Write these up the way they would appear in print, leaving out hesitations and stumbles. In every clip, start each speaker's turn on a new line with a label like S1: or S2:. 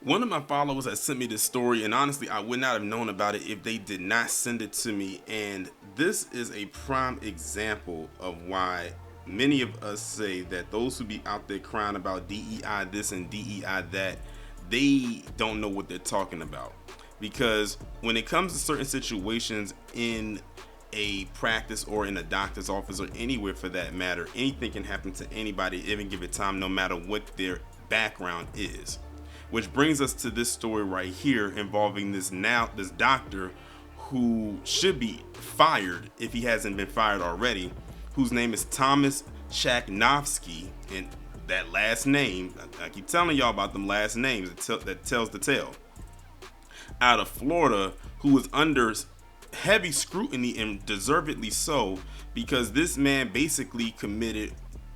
S1: One of my followers has sent me this story, and honestly, I would not have known about it if they did not send it to me. And this is a prime example of why many of us say that those who be out there crying about DEI this and DEI that, they don't know what they're talking about. Because when it comes to certain situations in a practice or in a doctor's office or anywhere for that matter, anything can happen to anybody, even give it time, no matter what their background is. Which brings us to this story right here involving this doctor who should be fired if he hasn't been fired already, whose name is Thomas Shaknovsky. And that last name, I keep telling y'all about them last names that tells the tale. Out of Florida, who was under heavy scrutiny, and deservedly so, because this man basically committed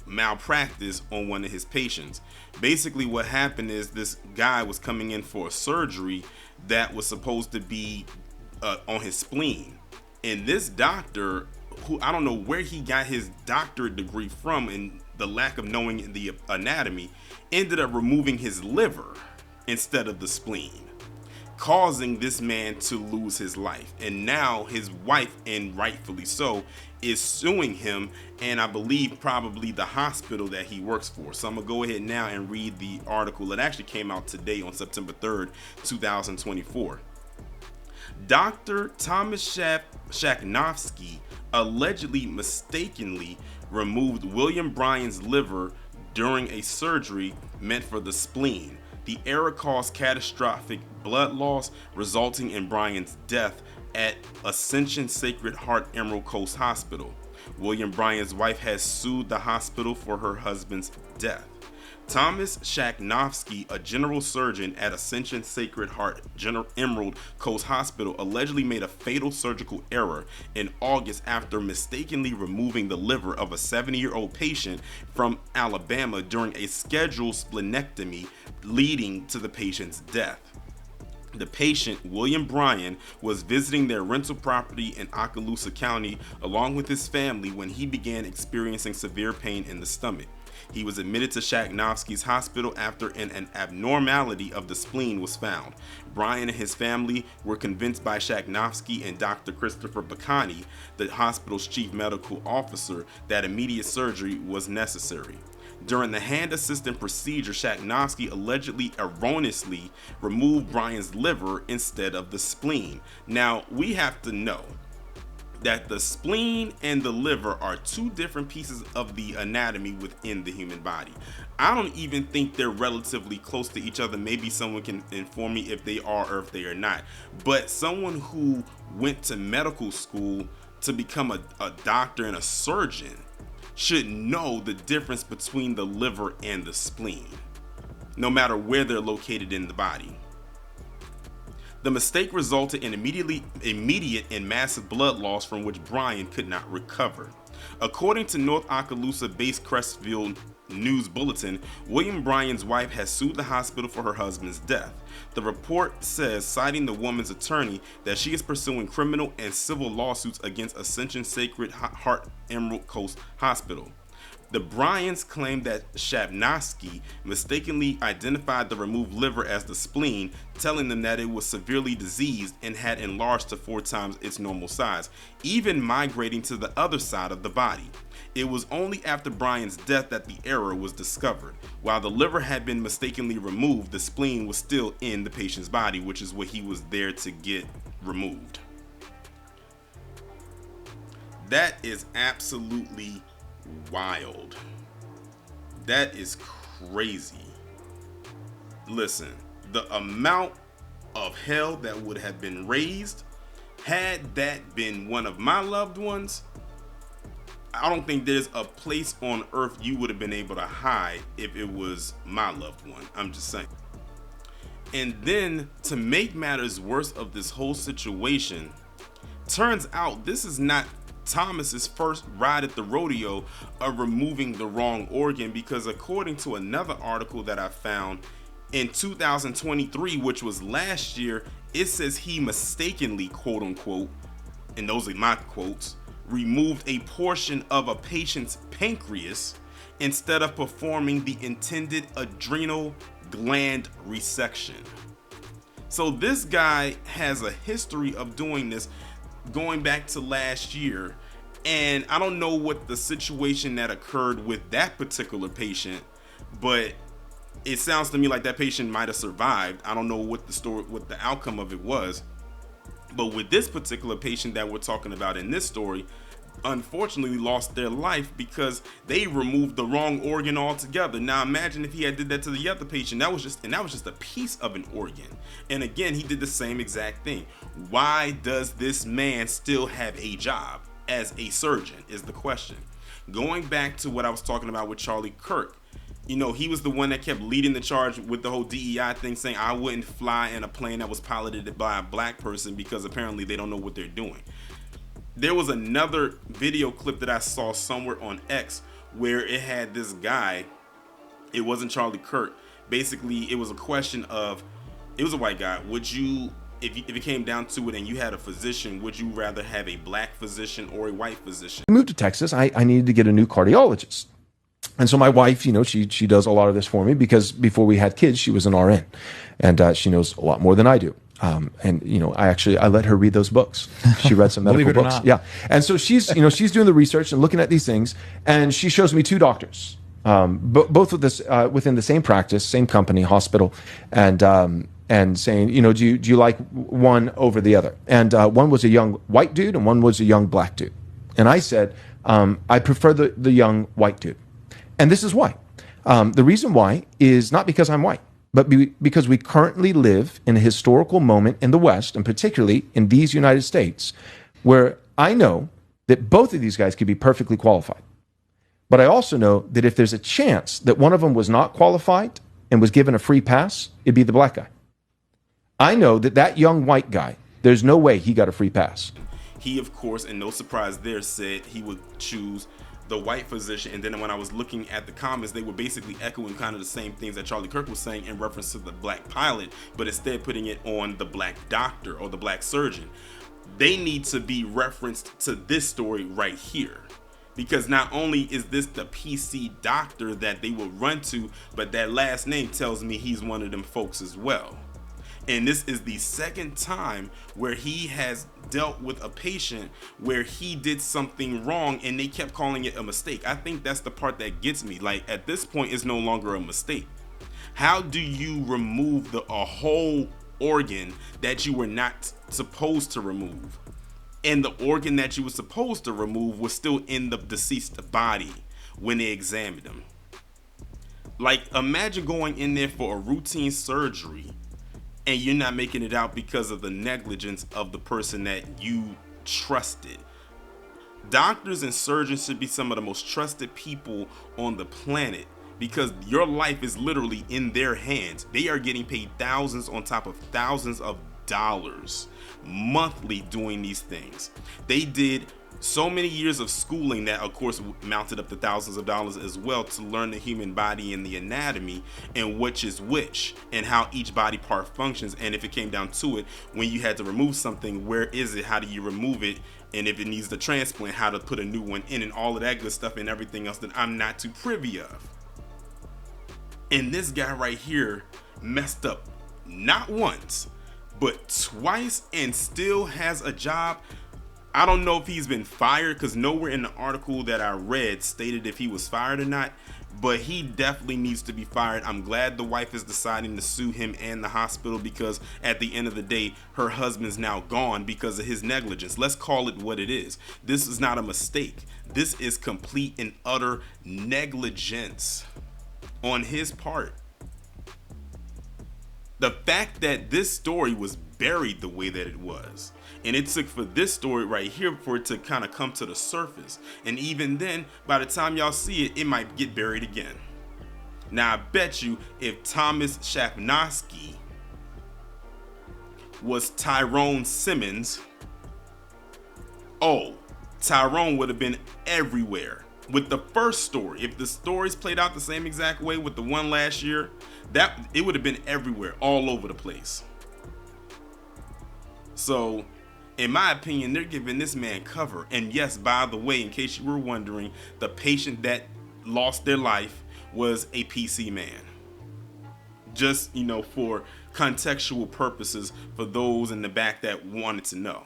S1: malpractice on one of his patients. Basically what happened is this guy was coming in for a surgery that was supposed to be on his spleen, and this doctor, who I don't know where he got his doctorate degree from and the lack of knowing the anatomy, ended up removing his liver instead of the spleen, causing this man to lose his life. And now his wife, and rightfully so, is suing him, and I believe probably the hospital that he works for. So I'm gonna go ahead now and read the article that actually came out today on September 3rd, 2024. Dr. Thomas Shaknovsky allegedly mistakenly removed William Bryan's liver during a surgery meant for the spleen. The error caused catastrophic blood loss, resulting in Bryan's death at Ascension Sacred Heart Emerald Coast Hospital. William Bryan's wife has sued the hospital for her husband's death. Thomas Shaknovsky, a general surgeon at Ascension Sacred Heart Emerald Coast Hospital, allegedly made a fatal surgical error in August after mistakenly removing the liver of a 70-year-old patient from Alabama during a scheduled splenectomy, leading to the patient's death. The patient, William Bryan, was visiting their rental property in Okaloosa County along with his family when he began experiencing severe pain in the stomach. He was admitted to Shaknovsky's hospital after an abnormality of the spleen was found. Bryan and his family were convinced by Shaknovsky and Dr. Christopher Bacani, the hospital's chief medical officer, that immediate surgery was necessary. During the hand-assisted procedure, Shaknovsky allegedly erroneously removed Bryan's liver instead of the spleen. Now, we have to know that the spleen and the liver are two different pieces of the anatomy within the human body. I don't even think they're relatively close to each other. Maybe someone can inform me if they are or if they are not. But someone who went to medical school to become a doctor and a surgeon should know the difference between the liver and the spleen, no matter where they're located in the body. The mistake resulted in immediate and massive blood loss from which Bryan could not recover. According to North Okaloosa-based Crestville News Bulletin, William Bryan's wife has sued the hospital for her husband's death. The report says, citing the woman's attorney, that she is pursuing criminal and civil lawsuits against Ascension Sacred Heart Emerald Coast Hospital. The Bryans claim that Shaknovsky mistakenly identified the removed liver as the spleen, telling them that it was severely diseased and had enlarged to 4 times its normal size, even migrating to the other side of the body. It was only after Bryan's death that the error was discovered. While the liver had been mistakenly removed, the spleen was still in the patient's body, which is what he was there to get removed. That is absolutely wild. That is crazy. Listen, the amount of hell that would have been raised had that been one of my loved ones, I don't think there's a place on earth you would have been able to hide if it was my loved one. I'm just saying. And then to make matters worse of this whole situation, turns out this is not Thomas's first ride at the rodeo of removing the wrong organ, because according to another article that I found in 2023, which was last year, it says he mistakenly, quote unquote, and those are my quotes, removed a portion of a patient's pancreas instead of performing the intended adrenal gland resection. So this guy has a history of doing this going back to last year. And I don't know what the situation that occurred with that particular patient, but it sounds to me like that patient might have survived. I don't know what the outcome of it was. But with this particular patient that we're talking about in this story, unfortunately lost their life because they removed the wrong organ altogether. Now imagine if he had did that to the other patient. That was just a piece of an organ. And again, he did the same exact thing. Why does this man still have a job as a surgeon is the question. Going back to what I was talking about with Charlie Kirk, you know, he was the one that kept leading the charge with the whole DEI thing, saying I wouldn't fly in a plane that was piloted by a black person because apparently they don't know what they're doing. There was another video clip that I saw somewhere on X where it had this guy, it wasn't Charlie Kirk, basically it was a question of, it was a white guy, would you, if it came down to it and you had a physician, would you rather have a black physician or a white physician?
S2: I moved to Texas. I needed to get a new cardiologist. And so my wife, you know, she does a lot of this for me because before we had kids, she was an RN, and she knows a lot more than I do. And you know, I let her read those books. She read some medical books. Yeah. And so she's doing the research and looking at these things, and she shows me two doctors, both of this within the same practice, same company, hospital, and saying, you know, do you like one over the other? And one was a young white dude and one was a young black dude. And I said, I prefer the young white dude. And this is why. The reason why is not because I'm white, but because we currently live in a historical moment in the West, and particularly in these United States, where I know that both of these guys could be perfectly qualified. But I also know that if there's a chance that one of them was not qualified and was given a free pass, it'd be the black guy. I know that young white guy, there's no way he got a free pass.
S1: He, of course, and no surprise there, said he would choose the white physician. And then when I was looking at the comments, they were basically echoing kind of the same things that Charlie Kirk was saying in reference to the black pilot, but instead putting it on the black doctor or the black surgeon. They need to be referenced to this story right here, because not only is this the PC doctor that they will run to, but that last name tells me he's one of them folks as well. And this is the second time where he has dealt with a patient where he did something wrong and they kept calling it a mistake. I think that's the part that gets me. Like, at this point, it's no longer a mistake. How do you remove a whole organ that you were not supposed to remove? And the organ that you were supposed to remove was still in the deceased body when they examined him. Like, imagine going in there for a routine surgery and you're not making it out because of the negligence of the person that you trusted. Doctors and surgeons should be some of the most trusted people on the planet because your life is literally in their hands. They are getting paid thousands on top of thousands of dollars monthly doing these things. They did so many years of schooling that, of course, mounted up to thousands of dollars as well to learn the human body and the anatomy and which is which and how each body part functions. And if it came down to it, when you had to remove something, where is it? How do you remove it? And if it needs the transplant, how to put a new one in and all of that good stuff and everything else that I'm not too privy of. And this guy right here messed up not once, but twice and still has a job. I don't know if he's been fired because nowhere in the article that I read stated if he was fired or not, but he definitely needs to be fired. I'm glad the wife is deciding to sue him and the hospital because at the end of the day, her husband's now gone because of his negligence. Let's call it what it is. This is not a mistake. This is complete and utter negligence on his part. The fact that this story was buried the way that it was, and it took for this story right here for it to kind of come to the surface, and even then, by the time y'all see it, it might get buried again. Now I bet you if Thomas Shaknovsky was Tyrone Simmons, Tyrone would have been everywhere. With the first story, if the stories played out the same exact way with the one last year, that it would have been everywhere, all over the place. So, in my opinion, they're giving this man cover. And yes, by the way, in case you were wondering, the patient that lost their life was a PC man. just for contextual purposes for those in the back that wanted to know.